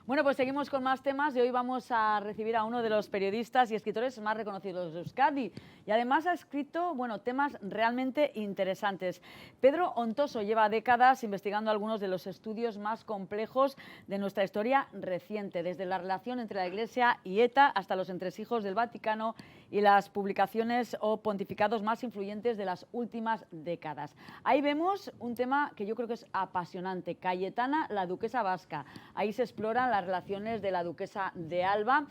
Bueno, pues seguimos con más temas y hoy vamos a recibir a uno de los periodistas y escritores más reconocidos de Euskadi. Y además ha escrito, bueno, temas realmente interesantes. Pedro Ontoso lleva décadas investigando algunos de los estudios más complejos de nuestra historia reciente, desde la relación entre la Iglesia y ETA hasta los entresijos del Vaticano y las publicaciones o pontificados más influyentes de las últimas décadas. Ahí vemos un tema que yo creo que es apasionante, Cayetana, la duquesa vasca. Ahí se exploran las relaciones de la duquesa de Alba,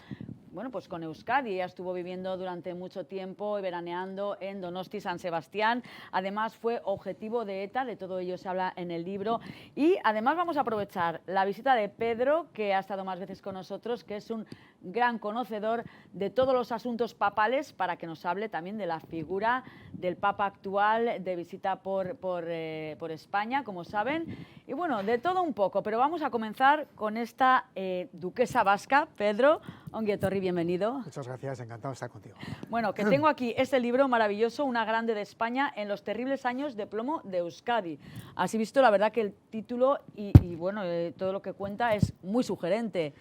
bueno, pues con Euskadi. Ella estuvo viviendo durante mucho tiempo y veraneando en Donosti, San Sebastián. Además fue objetivo de ETA, de todo ello se habla en el libro. Y además vamos a aprovechar la visita de Pedro, que ha estado más veces con nosotros, que es un gran conocedor de todos los asuntos papales, para que nos hable también de la figura del Papa actual, de visita por España, como saben. Y bueno, de todo un poco, pero vamos a comenzar con esta duquesa vasca. Pedro, ongi etorri, bienvenido. Muchas gracias, encantado de estar contigo. Bueno, que tengo aquí este libro maravilloso, Una grande de España en los terribles años de plomo de Euskadi. Así visto, la verdad que el título y bueno, todo lo que cuenta es muy sugerente.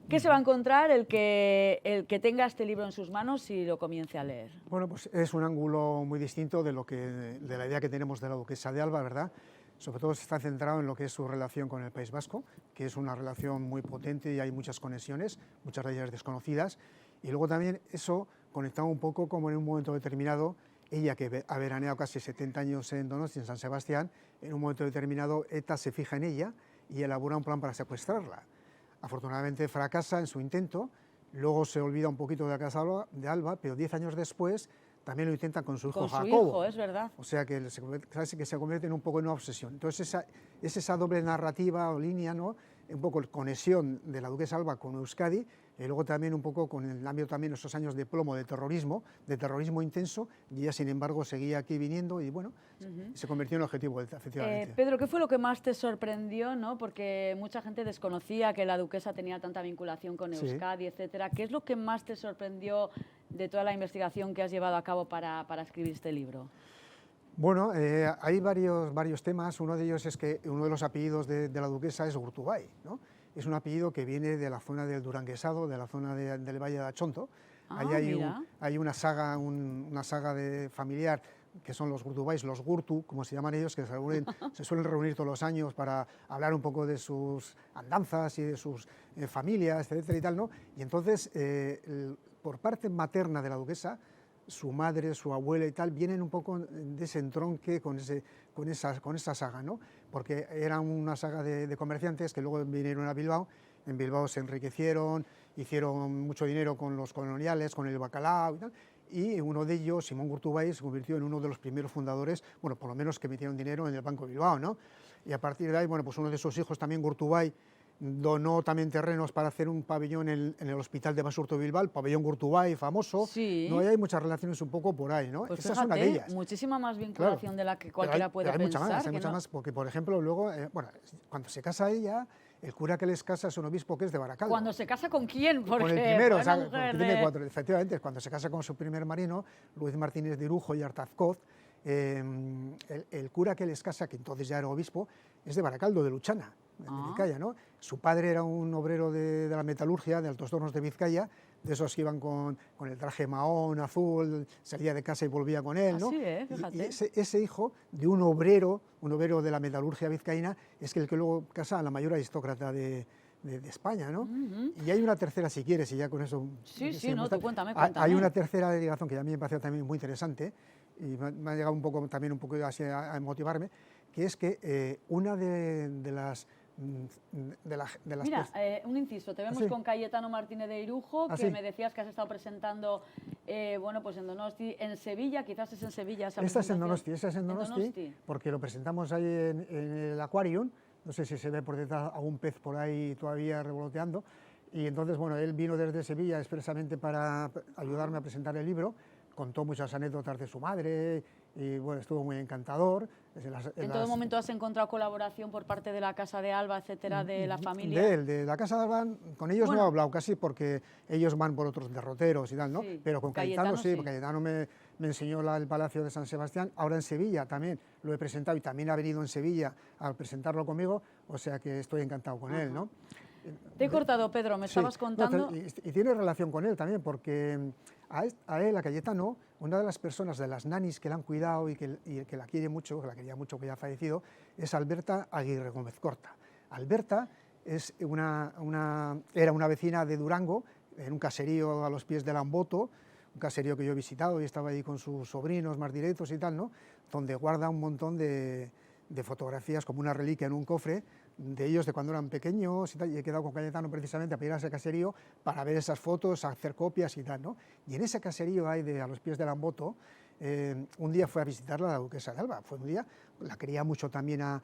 ¿Qué se va a encontrar el que tenga este libro en sus manos y lo comience a leer? Bueno, pues es un ángulo muy distinto de la idea que tenemos de la duquesa de Alba, ¿verdad? Sobre todo se está centrado en lo que es su relación con el País Vasco, que es una relación muy potente y hay muchas conexiones, muchas de ellas desconocidas. Y luego también eso conectado un poco como en un momento determinado, ella que ha veraneado casi 70 años en Donosti, en San Sebastián, en un momento determinado ETA se fija en ella y elabora un plan para secuestrarla. Afortunadamente fracasa en su intento, luego se olvida un poquito de la casa de Alba, pero 10 años después también lo intentan con su hijo Jacobo. Con su hijo, es verdad. O sea que se convierte en un poco en una obsesión. Entonces es esa doble narrativa o línea, ¿no? Un poco conexión de la duquesa Alba con Euskadi, y luego también un poco con el ámbito también de esos años de plomo, de terrorismo intenso, y ella sin embargo seguía aquí viniendo y bueno, se convirtió en objetivo efectivamente. Pedro, ¿qué fue lo que más te sorprendió, ¿no? Porque mucha gente desconocía que la duquesa tenía tanta vinculación con Euskadi, etcétera. ¿Qué es lo que más te sorprendió de toda la investigación que has llevado a cabo para escribir este libro? Bueno, hay varios temas. Uno de ellos es que uno de los apellidos de la duquesa es Urtubay, ¿no? Es un apellido que viene de la zona del Duranguesado, de la zona del Valle de Achonto. Ahí hay una saga familiar que son los Gurtubais, los Gurtu, como se llaman ellos, que se suelen reunir todos los años para hablar un poco de sus andanzas y de sus familias, etcétera y tal, ¿no? Y entonces, por parte materna de la duquesa, su madre, su abuela y tal, vienen un poco de ese entronque con esa saga, ¿no? Porque era una saga de comerciantes que luego vinieron a Bilbao, en Bilbao se enriquecieron, hicieron mucho dinero con los coloniales, con el bacalao y tal, y uno de ellos, Simón Gurtubay, se convirtió en uno de los primeros fundadores, bueno, por lo menos que metieron dinero en el Banco de Bilbao, ¿no? Y a partir de ahí, bueno, pues uno de sus hijos también, Gurtubay, donó también terrenos para hacer un pabellón en el Hospital de Basurto Bilbao, el pabellón Gurtubay, famoso. Sí. No, hay muchas relaciones un poco por ahí, ¿no? Pues esa fíjate, es una de ellas. Muchísima más vinculación de la que cualquiera puede hay pensar. Hay mucha más, porque por ejemplo luego, bueno, cuando se casa ella, el cura que les casa es un obispo que es de Baracaldo. ¿Cuando se casa con quién? Porque con el primero, o sea, tiene 4, efectivamente, cuando se casa con su primer marino, Luis Martínez de Irujo y Artazcoz, el cura que les casa, que entonces ya era obispo, es de Baracaldo, de Luchana, de Vizcaya, ¿no? Su padre era un obrero de la metalurgia, de Altos Hornos de Vizcaya, de esos que iban con el traje mahón, azul, salía de casa y volvía con él, ¿no? Así fíjate. Y ese hijo de un obrero de la metalurgia vizcaína, es el que luego casa a la mayor aristócrata de España, ¿no? Y hay una tercera, si quieres, y ya con eso... Sí, no, cuéntame. Hay una tercera ligación que a mí me pareció también muy interesante, y me ha llegado un poco así a motivarme, que es que una de las... Mira, un inciso, te vemos con Cayetano Martínez de Irujo, que me decías que has estado presentando, bueno, pues en Donosti, en Sevilla, quizás es en Sevilla esa presentación. Esa es en Donosti, porque lo presentamos ahí en el Aquarium, no sé si se ve por detrás algún pez por ahí todavía revoloteando, y entonces, bueno, él vino desde Sevilla expresamente para ayudarme a presentar el libro, contó muchas anécdotas de su madre y bueno, estuvo muy encantador. ¿En todo momento has encontrado colaboración por parte de la Casa de Alba, etcétera, de la familia? De la Casa de Alba, con ellos no he hablado casi porque ellos van por otros derroteros y tal, ¿no? Sí, pero con Cayetano sí, porque Cayetano me enseñó el Palacio de San Sebastián, ahora en Sevilla también lo he presentado y también ha venido en Sevilla a presentarlo conmigo, o sea que estoy encantado con él, ¿no? Te he cortado, Pedro, me estabas No, contando. y tiene relación con él también, porque a él, a Cayetano, una de las personas, de las nanis que la han cuidado y que la quiere mucho, que la quería mucho, que ya ha fallecido, es Alberta Aguirre Gómez Corta. Alberta era una vecina de Durango, en un caserío a los pies del Amboto, un caserío que yo he visitado y estaba ahí con sus sobrinos más directos y tal, ¿no? Donde guarda un montón de fotografías como una reliquia en un cofre de ellos de cuando eran pequeños y tal, y he quedado con Cayetano precisamente a pedir a ese caserío para ver esas fotos, hacer copias y tal, ¿no? Y en ese caserío ahí a los pies del Amboto, un día fue a visitarla la duquesa de Alba, fue un día, la quería mucho también a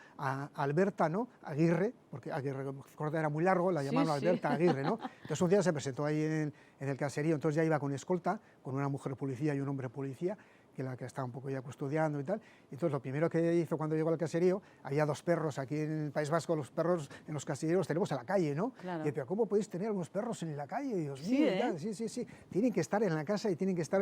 Alberta, ¿no? Aguirre, porque Aguirre Corta era muy largo, la llamaron Alberta Aguirre, ¿no? Entonces un día se presentó ahí en el caserío, entonces ya iba con escolta, con una mujer policía y un hombre policía, que la que estaba un poco ya custodiando y tal. Entonces lo primero que hizo cuando llegó al caserío, había 2 perros aquí en el País Vasco, los perros en los caseríos tenemos en la calle, ¿no? Claro. Y pero ¿cómo podéis tener unos perros en la calle? Dios Sí, mío, sí, tienen que estar en la casa y tienen que estar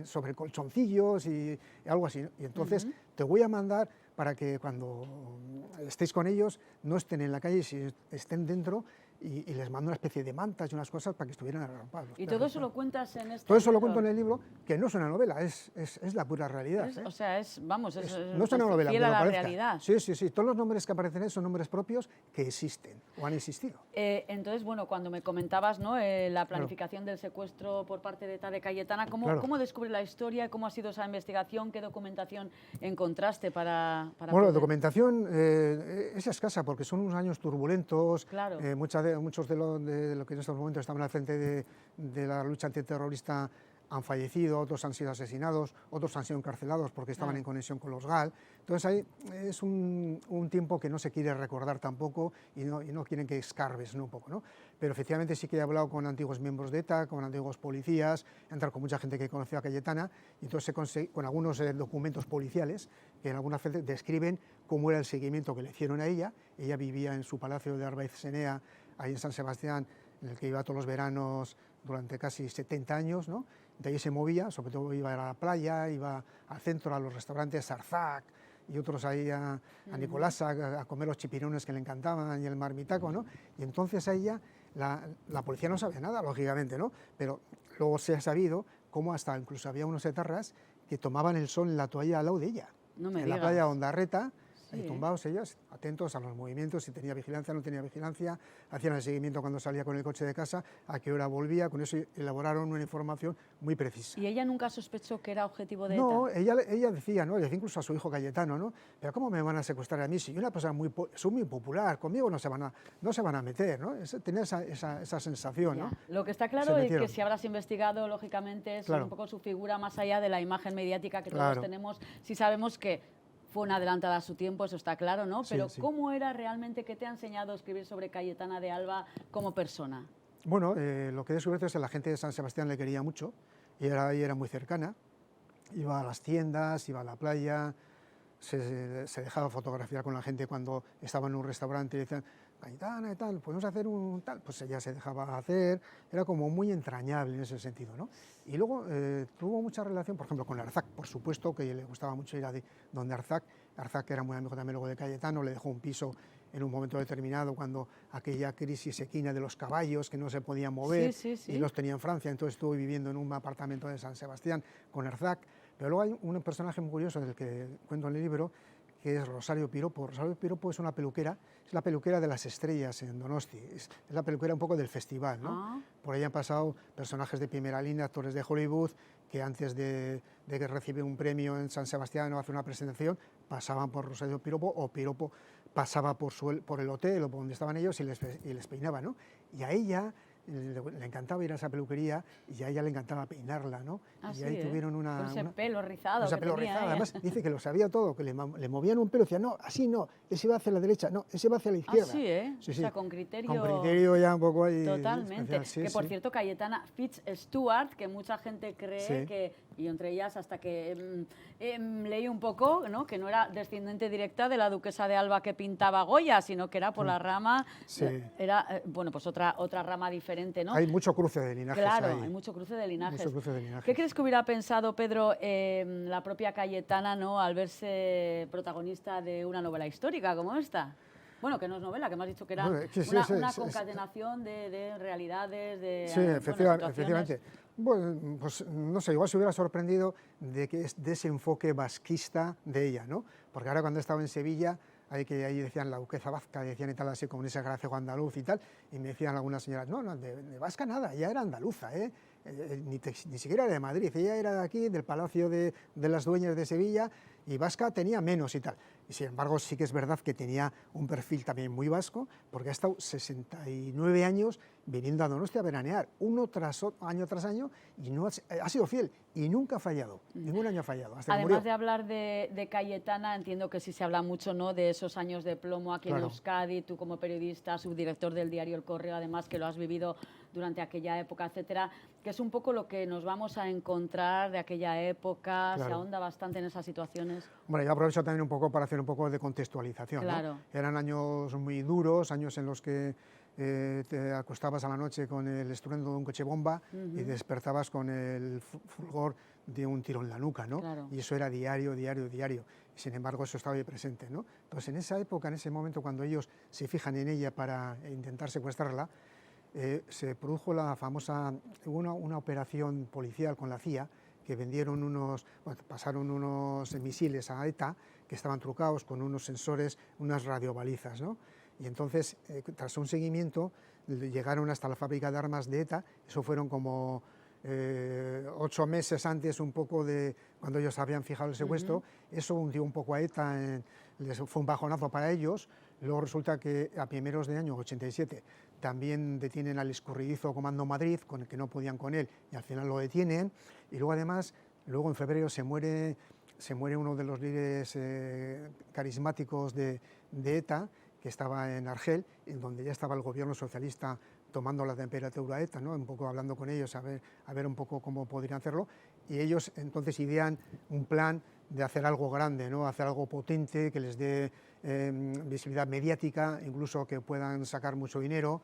sobre colchoncillos y algo así, ¿no? Y entonces te voy a mandar para que cuando estéis con ellos no estén en la calle, si estén dentro, y les mando una especie de mantas y unas cosas para que estuvieran arropados. Y todo eso lo cuentas en este Todo eso lo libro. cuento en el libro, que no es una novela, es la pura realidad. O sea, vamos, es no es una novela, fiel a aunque la lo parezca. realidad. Sí, todos los nombres que aparecen ahí son nombres propios que existen o han existido. Entonces, bueno, cuando me comentabas, ¿no? La planificación del secuestro por parte de ETA de Cayetana, ¿cómo descubre la historia? ¿Cómo ha sido esa investigación? ¿Qué documentación encontraste para Bueno, poder... la documentación es escasa porque son unos años turbulentos. Claro. Muchos de lo que en estos momentos estaban al frente de la lucha antiterrorista han fallecido, otros han sido asesinados, otros han sido encarcelados porque estaban en conexión con los GAL. Entonces ahí es un tiempo que no se quiere recordar tampoco y no quieren que escarbes, ¿no? Un poco, ¿no? Pero efectivamente sí que he hablado con antiguos miembros de ETA, con antiguos policías, he entrado con mucha gente que conocía a Cayetana y entonces con algunos documentos policiales que en algunas veces describen cómo era el seguimiento que le hicieron a ella. Ella vivía en su palacio de Arbaez-Senea, ahí en San Sebastián, en el que iba todos los veranos durante casi 70 años, ¿no? De ahí se movía, sobre todo iba a la playa, iba al centro, a los restaurantes Arzac y otros ahí a Nicolasa a comer los chipirones que le encantaban y el marmitaco, ¿no? Y entonces a ella, la policía no sabía nada, lógicamente, ¿no? Pero luego se ha sabido cómo hasta incluso había unos etarras que tomaban el sol en la toalla al lado de ella, No me en digas. la playa Ondarreta, ahí Sí. tumbados ellos, atentos a los movimientos, si tenía vigilancia, no tenía vigilancia, hacían el seguimiento cuando salía con el coche de casa, a qué hora volvía, con eso elaboraron una información muy precisa. ¿Y ella nunca sospechó que era objetivo de No, ETA? ella decía, ¿no? Le decía incluso a su hijo Cayetano, ¿no? Pero ¿cómo me van a secuestrar a mí? Si yo una persona soy muy popular, conmigo no se van a meter, ¿no? Tenía esa sensación, ¿no? Lo que está Se claro es metieron. que si habrás investigado, lógicamente, es Claro. un poco su figura más allá de la imagen mediática que Claro. todos tenemos. Si sabemos que fue una adelantada a su tiempo, eso está claro, ¿no? Sí, Pero sí. ¿cómo era realmente que te ha enseñado a escribir sobre Cayetana de Alba como persona? Bueno, lo que he descubierto es que la gente de San Sebastián le quería mucho y era muy cercana. Iba a las tiendas, iba a la playa, se dejaba fotografiar con la gente cuando estaba en un restaurante y decían, Cayetana y tal, podemos hacer un tal, pues ella se dejaba hacer, era como muy entrañable en ese sentido, ¿no? Y luego tuvo mucha relación, por ejemplo, con Arzac, por supuesto, que le gustaba mucho ir a donde Arzac era muy amigo también luego de Cayetano, le dejó un piso en un momento determinado cuando aquella crisis equina de los caballos que no se podían mover Sí. y los tenía en Francia, entonces estuvo viviendo en un apartamento de San Sebastián con Arzac. Pero luego hay un personaje muy curioso del que cuento en el libro, que es Rosario Piropo. Rosario Piropo es una peluquera, es la peluquera de las estrellas en Donosti, es la peluquera un poco del festival, ¿no? Por ahí han pasado personajes de primera línea, actores de Hollywood, que antes de que reciben un premio en San Sebastián o hacer una presentación, pasaban por Rosario Piropo, o Piropo pasaba por el hotel o por donde estaban ellos y les peinaba, ¿no? Y a ella le encantaba ir a esa peluquería y a ella le encantaba peinarla, ¿no? Y ahí tuvieron Con ese una pelo rizado ese que pelo tenía rizado. ella. Además, dice que lo sabía todo, que le movían un pelo y decía, no, así no, ese va hacia la derecha, no, ese va hacia la izquierda. Sí, ¿eh? Sí, O sea, con criterio... Con criterio ya un poco ahí. Totalmente. especial, sí, Por sí. cierto, Cayetana Fitzstewart, que mucha gente cree Sí. que, y entre ellas hasta que leí un poco, ¿no? Que no era descendiente directa de la duquesa de Alba que pintaba Goya, sino que era por la rama, Sí. era, bueno, pues otra rama diferente, ¿no? Hay mucho cruce de linajes Claro, ahí. hay mucho cruce de linajes. Mucho cruce de linajes. ¿Qué crees que hubiera pensado, Pedro, la propia Cayetana, ¿no? Al verse protagonista de una novela histórica como esta? Bueno, que no es novela, que me has dicho que era Bueno, sí, sí, una sí, concatenación de realidades, de sí, bueno, efectivamente. Bueno, pues no sé, igual se hubiera sorprendido de ese enfoque vasquista de ella, ¿no? Porque ahora cuando he estado en Sevilla, ahí decían la duquesa vasca, decían y tal, así con ese gracejo andaluz y tal, y me decían algunas señoras, no, no, de vasca nada, ella era andaluza, ¿eh? Ni siquiera era de Madrid, ella era de aquí, del Palacio de las Dueñas de Sevilla, y vasca tenía menos y tal. Y sin embargo, sí que es verdad que tenía un perfil también muy vasco, porque ha estado 69 años viniendo a Donostia a veranear, año tras año, y no ha sido fiel, y nunca ha fallado, ningún año ha fallado, hasta que Además murió. de hablar de Cayetana, entiendo que sí se habla mucho, ¿no?, de esos años de plomo aquí en Euskadi, tú como periodista, subdirector del diario El Correo, además que lo has vivido durante aquella época, etcétera, que es un poco lo que nos vamos a encontrar de aquella época, se ahonda bastante en esas situaciones. Bueno, yo aprovecho también un poco para hacer un poco de contextualización, Claro. ¿no? Eran años muy duros, años en los que te acostabas a la noche con el estruendo de un coche bomba y despertabas con el fulgor de un tiro en la nuca, ¿no? Claro. Y eso era diario, diario, diario. Y sin embargo, eso estaba ahí presente, ¿no? Entonces, en esa época, en ese momento, cuando ellos se fijan en ella para intentar secuestrarla, se produjo la famosa, una operación policial con la CIA, que pasaron unos misiles a ETA que estaban trucados con unos sensores, unas radiobalizas, ¿no? Y entonces, tras un seguimiento, llegaron hasta la fábrica de armas de ETA, eso fueron como 8 meses antes un poco de cuando ellos habían fijado el secuestro, eso hundió un poco a ETA, fue un bajonazo para ellos. Luego resulta que a primeros de año 87 también detienen al escurridizo Comando Madrid, con el que no podían con él, y al final lo detienen. Y luego además, luego en febrero se muere uno de los líderes carismáticos de ETA, que estaba en Argel, en donde ya estaba el gobierno socialista tomando la temperatura a ETA, ¿no? Un poco hablando con ellos, a ver un poco cómo podrían hacerlo, y ellos entonces idean un plan de hacer algo grande, ¿no? Hacer algo potente, que les dé visibilidad mediática, incluso que puedan sacar mucho dinero,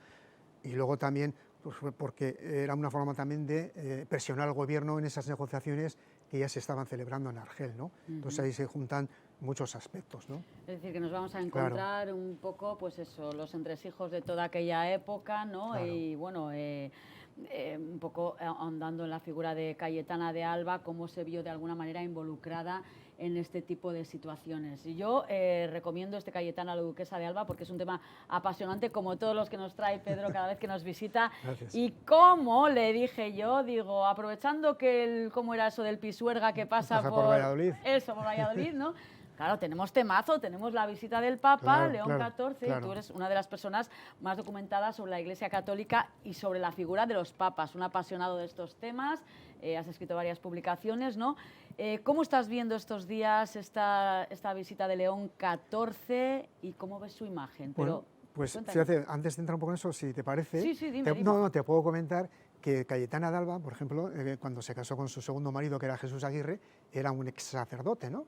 y luego también, pues, porque era una forma también de presionar al gobierno en esas negociaciones que ya se estaban celebrando en Argel, ¿no? Entonces ahí se juntan muchos aspectos, ¿no? Es decir, que nos vamos a encontrar un poco, pues eso, los entresijos de toda aquella época, ¿no? Claro. Y bueno, un poco ahondando en la figura de Cayetana de Alba, cómo se vio de alguna manera involucrada en este tipo de situaciones. Y yo recomiendo este Cayetana, la duquesa de Alba, porque es un tema apasionante, como todos los que nos trae Pedro cada vez que nos visita. Gracias. Y como le dije yo, digo, aprovechando que cómo era eso del Pisuerga que pasa por Valladolid. Eso, por Valladolid, ¿no? Claro, tenemos temazo, tenemos la visita del Papa, claro, León XIV, y tú eres una de las personas más documentadas sobre la Iglesia Católica y sobre la figura de los papas, un apasionado de estos temas, has escrito varias publicaciones, ¿no? ¿Cómo estás viendo estos días esta visita de León XIV y cómo ves su imagen? Bueno, pues cuéntame. fíjate, antes de entrar un poco en eso, si te parece, Sí, dime. No, te puedo comentar que Cayetana de Alba, por ejemplo, cuando se casó con su segundo marido, que era Jesús Aguirre, era un ex sacerdote, ¿no?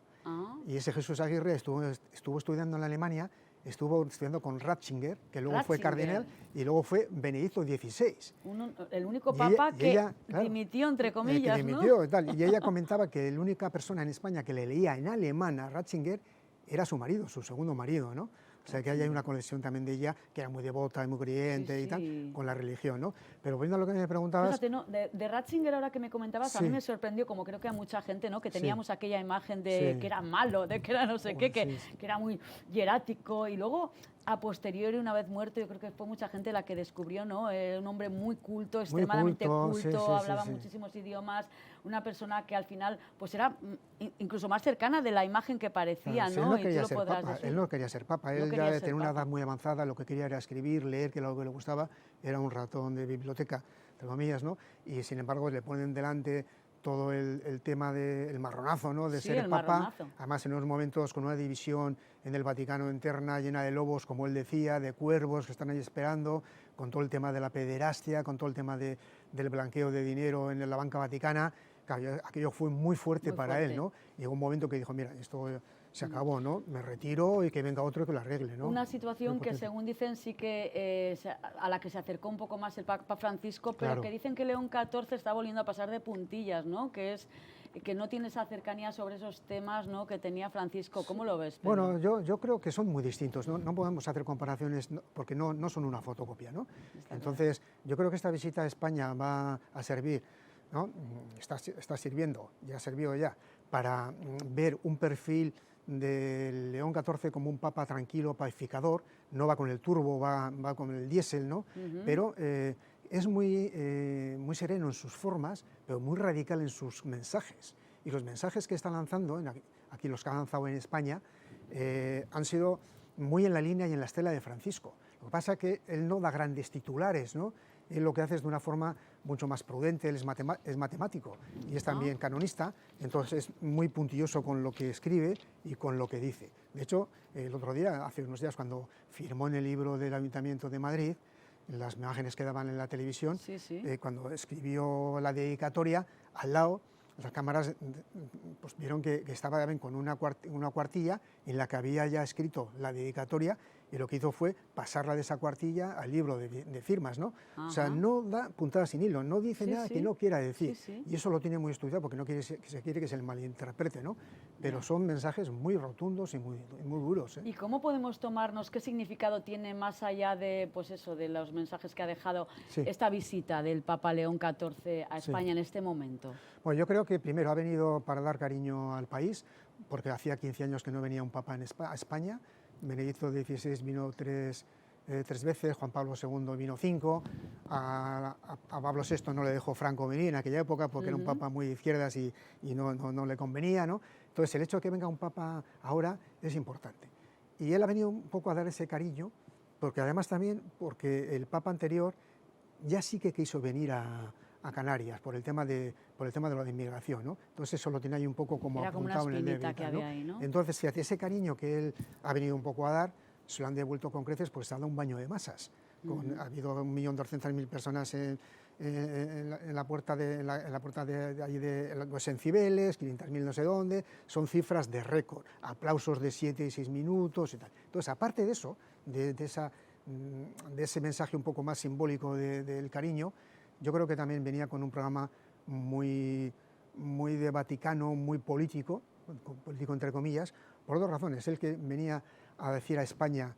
Y ese Jesús Aguirre estuvo estudiando en Alemania, estuvo estudiando con Ratzinger, que luego fue cardenal, y luego fue Benedicto XVI. El único papa que ella, claro, dimitió, entre comillas, que dimitió, ¿no? Y ella comentaba que la única persona en España que le leía en alemán a Ratzinger era su marido, su segundo marido, ¿no? O sea que ahí hay una conexión también de ella, que era muy devota y muy creyente y tal, con la religión, ¿no? Pero volviendo a lo que me preguntabas... Fíjate, ¿no? De Ratzinger, ahora que me comentabas, a mí me sorprendió, como creo que a mucha gente, ¿no? Que teníamos aquella imagen de que era malo, de que era no sé qué, que era muy hierático, y luego, a posteriori, una vez muerto, yo creo que fue mucha gente la que descubrió, ¿no? Un hombre muy culto, extremadamente culto, hablaba muchísimos idiomas, una persona que al final, pues era incluso más cercana de la imagen que parecía, ¿no? Él no quería ser papa, él no quería ser papa, él ya tenía una edad muy avanzada, lo que quería era escribir, leer, que lo que le gustaba era un ratón de biblioteca, entre comillas, ¿no? Y sin embargo le ponen delante todo el tema del marronazo, ¿no? De ser el papa, marronazo. Además en unos momentos con una división en el Vaticano interna llena de lobos, como él decía, de cuervos que están ahí esperando, con todo el tema de la pederastia, con todo el tema del blanqueo de dinero en la banca vaticana. Claro, aquello fue muy fuerte para él, ¿no? Llegó un momento que dijo, mira, esto se acabó, ¿no? Me retiro y que venga otro que lo arregle, ¿no? Una situación que, según dicen, sí que a la que se acercó un poco más el Papa Francisco, pero que dicen que León XIV está volviendo a pasar de puntillas, ¿no? Que es que no tiene esa cercanía sobre esos temas, ¿no?, que tenía Francisco. ¿Cómo lo ves, Pedro? Bueno, yo creo que son muy distintos, no podemos hacer comparaciones porque no son una fotocopia, ¿no? Entonces, yo creo que esta visita a España va a servir, ¿no? Está sirviendo, ya ha servido ya, para ver un perfil de León XIV como un papa tranquilo, pacificador, no va con el turbo, va con el diésel, ¿no? Pero es muy sereno en sus formas, pero muy radical en sus mensajes. Y los mensajes que está lanzando, aquí los que ha lanzado en España, han sido muy en la línea y en la estela de Francisco. Lo que pasa es que él no da grandes titulares, ¿no? Él lo que hace es de una forma mucho más prudente, él es matemático y es también canonista, entonces es muy puntilloso con lo que escribe y con lo que dice. De hecho, el otro día, hace unos días, cuando firmó en el libro del Ayuntamiento de Madrid, las imágenes que daban en la televisión, cuando escribió la dedicatoria, al lado, las cámaras pues, vieron que estaba también con una cuartilla en la que había ya escrito la dedicatoria, y lo que hizo fue pasarla de esa cuartilla al libro de firmas, ¿no? O sea, no da puntadas sin hilo, no dice nada que no quiera decir, y eso lo tiene muy estudiado porque no quiere se quiere que se le malinterprete, ¿no? Pero son mensajes muy rotundos y muy duros, ¿eh? ¿Y cómo podemos tomarnos, qué significado tiene más allá de, pues eso, de los mensajes que ha dejado esta visita del Papa León XIV a España en este momento? Bueno, yo creo que primero ha venido para dar cariño al país, porque hacía 15 años que no venía un papa a España. Benedicto XVI vino tres veces, Juan Pablo II vino 5, a Pablo VI no le dejó Franco venir en aquella época porque era un papa muy de izquierdas y no le convenía, ¿no? Entonces el hecho de que venga un papa ahora es importante. Y él ha venido un poco a dar ese cariño, porque además también porque el papa anterior ya sí que quiso venir a Canarias por el tema de lo de inmigración, ¿no? Entonces eso lo tiene ahí un poco como apuntado en el dedo, que había ahí, ¿no? Entonces, fíjate, ese cariño que él ha venido un poco a dar, se lo han devuelto con creces, pues se ha dado un baño de masas. Ha habido 1.200.000 personas en la puerta de allí pues en Cibeles, 500.000 no sé dónde, son cifras de récord, aplausos de 7 y 6 minutos y tal. Entonces, aparte de eso, de ese mensaje un poco más simbólico del cariño, yo creo que también venía con un programa muy de Vaticano, muy político entre comillas, por dos razones. El que venía a decir a España,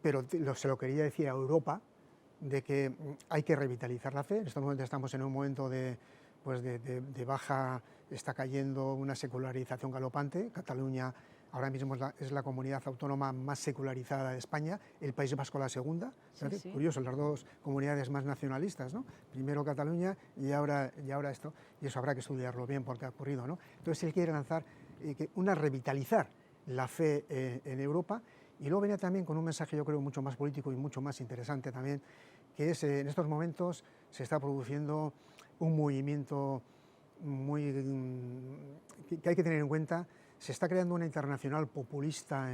pero se lo quería decir a Europa, de que hay que revitalizar la fe. En estos momentos estamos en un momento de baja, está cayendo una secularización galopante. Cataluña ahora mismo es la comunidad autónoma más secularizada de España, el País Vasco la segunda. Curioso, las dos comunidades más nacionalistas, ¿no? Primero Cataluña y ahora esto, y eso habrá que estudiarlo bien porque ha ocurrido, ¿no? Entonces él quiere lanzar revitalizar la fe en Europa, y luego venía también con un mensaje, yo creo, mucho más político y mucho más interesante también, que es en estos momentos se está produciendo un movimiento que hay que tener en cuenta. Se está creando una internacional populista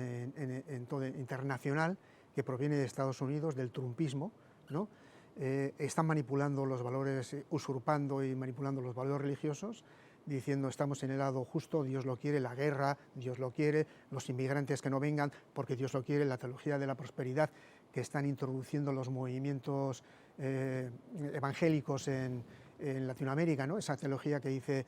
internacional que proviene de Estados Unidos, del trumpismo, ¿no? Están manipulando los valores, usurpando y manipulando los valores religiosos, diciendo estamos en el lado justo, Dios lo quiere, la guerra, Dios lo quiere, los inmigrantes que no vengan porque Dios lo quiere, la teología de la prosperidad que están introduciendo los movimientos evangélicos en Latinoamérica, ¿no? Esa teología que dice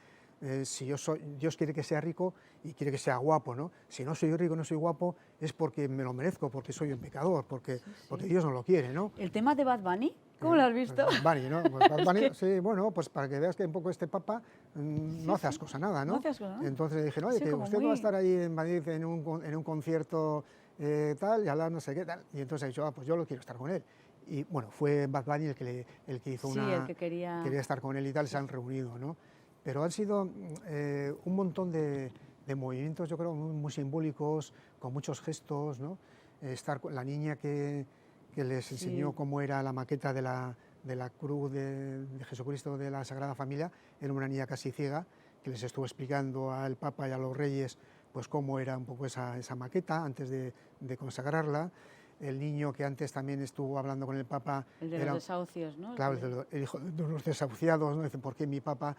si Dios quiere que sea rico y quiere que sea guapo, ¿no? Si no soy rico, no soy guapo, es porque me lo merezco, porque soy un pecador, porque Dios no lo quiere, ¿no? ¿El tema de Bad Bunny? ¿Cómo lo has visto? Bad Bunny, ¿no? Pues Bad Bunny, sí, bueno, pues para que veas que un poco este papa no hace asco a nada, ¿no? No hace asco, ¿no? Entonces dije, oye, que usted va a estar ahí en Madrid en un concierto tal, y hablar no sé qué tal, y entonces he dicho, pues yo lo quiero estar con él. Y bueno, fue Bad Bunny el que hizo el que quería estar con él y tal, se han reunido, ¿no? Pero han sido un montón de movimientos, yo creo, muy simbólicos, con muchos gestos, ¿no? Estar con la niña que les enseñó cómo era la maqueta de la cruz de Jesucristo de la Sagrada Familia, era una niña casi ciega, que les estuvo explicando al Papa y a los Reyes pues cómo era un poco esa maqueta antes de consagrarla. El niño que antes también estuvo hablando con el Papa... El de los desahucios, ¿no? Claro, el hijo de los desahuciados, ¿no? Dicen, ¿por qué mi Papa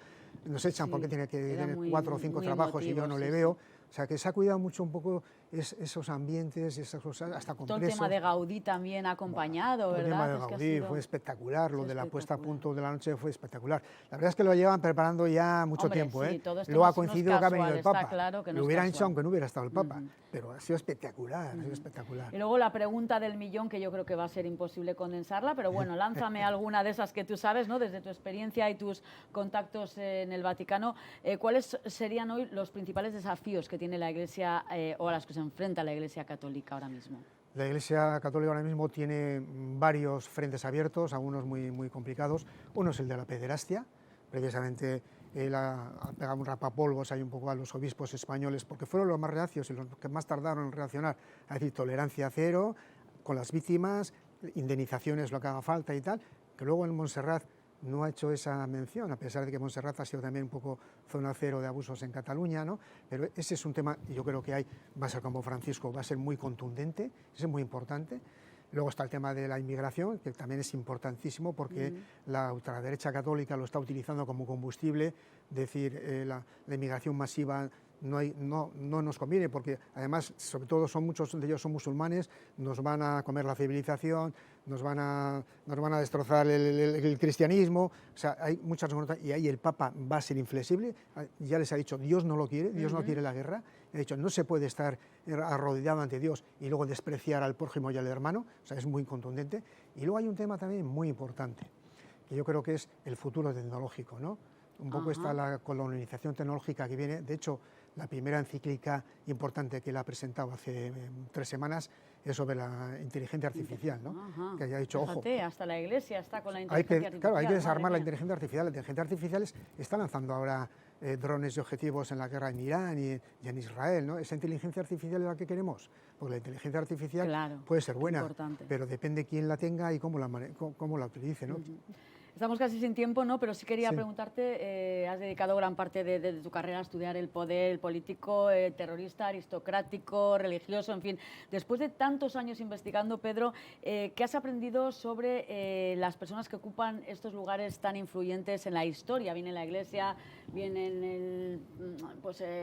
nos echan? ¿Por qué tiene que tener 4 o 5 trabajos y yo no le veo? O sea, que se ha cuidado mucho un poco esos ambientes, esas cosas, hasta con Todo el presos. tema de Gaudí también ha acompañado, El ¿verdad? tema de Es que ha Gaudí sido- fue espectacular, lo de la puesta a espectacular. punto de la noche fue espectacular. La verdad es que lo llevan preparando ya mucho Hombre, tiempo, sí, ¿eh? todo esto Luego no ha es- no es coincidido que ha venido casual, el está Papa. claro que no Lo es hubieran hecho casual. aunque no hubiera estado el Papa, pero ha sido espectacular, ha sido espectacular. Y luego la pregunta del millón, que yo creo que va a ser imposible condensarla, pero bueno, lánzame alguna de esas que tú sabes, ¿no? Desde tu experiencia y tus contactos en el Vaticano, ¿cuáles serían hoy los principales desafíos que tiene la Iglesia o a los que se enfrenta la Iglesia católica ahora mismo? La Iglesia Católica ahora mismo tiene varios frentes abiertos, algunos muy complicados. Uno es el de la pederastia, precisamente él ha pegado un rapapolvos ahí un poco a los obispos españoles, porque fueron los más reacios y los que más tardaron en reaccionar, es decir, tolerancia cero con las víctimas, indemnizaciones, lo que haga falta y tal, que luego en Montserrat no ha hecho esa mención, a pesar de que Montserrat ha sido también un poco zona cero de abusos en Cataluña, ¿no? Pero ese es un tema, y yo creo que va a ser como Francisco, va a ser muy contundente, es muy importante. Luego está el tema de la inmigración, que también es importantísimo porque la ultraderecha católica lo está utilizando como combustible, decir, la inmigración masiva no nos conviene porque además, sobre todo, muchos de ellos son musulmanes, nos van a comer la civilización, nos van a destrozar el cristianismo, o sea, hay muchas y ahí el Papa va a ser inflexible, ya les ha dicho, Dios no lo quiere, Dios no quiere la guerra, ha dicho, no se puede estar arrodillado ante Dios y luego despreciar al prójimo y al hermano, o sea, es muy contundente. Y luego hay un tema también muy importante, que yo creo que es el futuro tecnológico, ¿no? Un poco está la colonización tecnológica que viene, de hecho, la primera encíclica importante que él ha presentado hace 3 semanas es sobre la inteligencia artificial, ¿no? Que haya dicho, Fíjate, ojo, hasta la Iglesia está con la inteligencia artificial. claro, hay que desarmar madre la mía. inteligencia artificial. La inteligencia artificial está lanzando ahora drones y objetivos en la guerra en Irán y en Israel, ¿no? ¿Esa inteligencia artificial es la que queremos? Porque la inteligencia artificial Claro, puede ser buena, importante. pero depende quién la tenga y cómo la utilice, ¿no? Estamos casi sin tiempo, ¿no? Pero sí quería Sí. preguntarte, has dedicado gran parte de tu carrera a estudiar el poder, el político, terrorista, aristocrático, religioso, en fin. Después de tantos años investigando, Pedro, ¿qué has aprendido sobre las personas que ocupan estos lugares tan influyentes en la historia? Viene la Iglesia, viene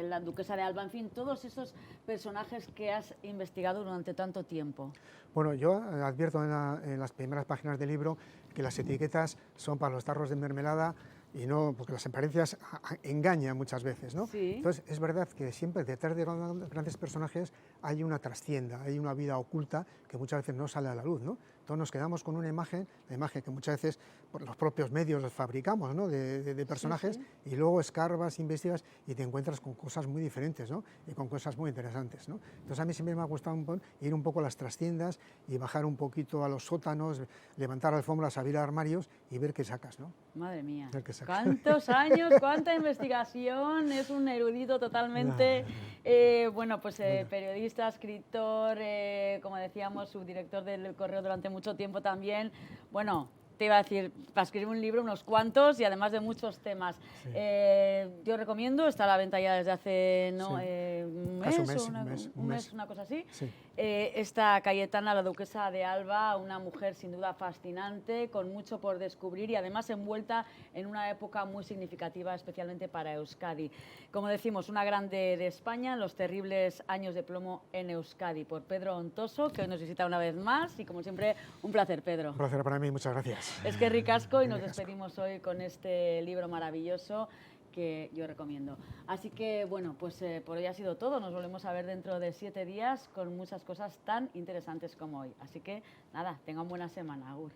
la duquesa de Alba, en fin, todos esos personajes que has investigado durante tanto tiempo. Bueno, yo advierto en las primeras páginas del libro que las etiquetas son para los tarros de mermelada y no, porque las apariencias engañan muchas veces, ¿no? Sí. Entonces, es verdad que siempre detrás de grandes personajes hay una trastienda, hay una vida oculta que muchas veces no sale a la luz, ¿no? Entonces nos quedamos con una imagen, la imagen que muchas veces por los propios medios fabricamos, ¿no? de personajes, y luego escarbas, investigas y te encuentras con cosas muy diferentes, ¿no? Y con cosas muy interesantes, ¿no? Entonces a mí siempre me ha gustado ir un poco a las trastiendas y bajar un poquito a los sótanos, levantar alfombras, abrir armarios y ver qué sacas, ¿no? Madre mía, Ver qué sacas. cuántos años, cuánta investigación, es un erudito totalmente, bueno, pues periodista, escritor, como decíamos, subdirector del Correo durante mucho tiempo también, bueno, te iba a decir, para escribir un libro, unos cuantos y además de muchos temas. Sí. Yo recomiendo, está a la venta ya desde hace un mes, un mes. una cosa así. Sí. Esta Cayetana, la duquesa de Alba, una mujer sin duda fascinante, con mucho por descubrir y además envuelta en una época muy significativa, especialmente para Euskadi. Como decimos, una grande de España, los terribles años de plomo en Euskadi, por Pedro Ontoso, que hoy nos visita una vez más y como siempre, un placer, Pedro. Un placer para mí, muchas gracias. Es que ricasco y nos despedimos hoy con este libro maravilloso que yo recomiendo. Así que, bueno, pues por hoy ha sido todo. Nos volvemos a ver dentro de 7 días con muchas cosas tan interesantes como hoy. Así que, nada, tengan buena semana. Agur.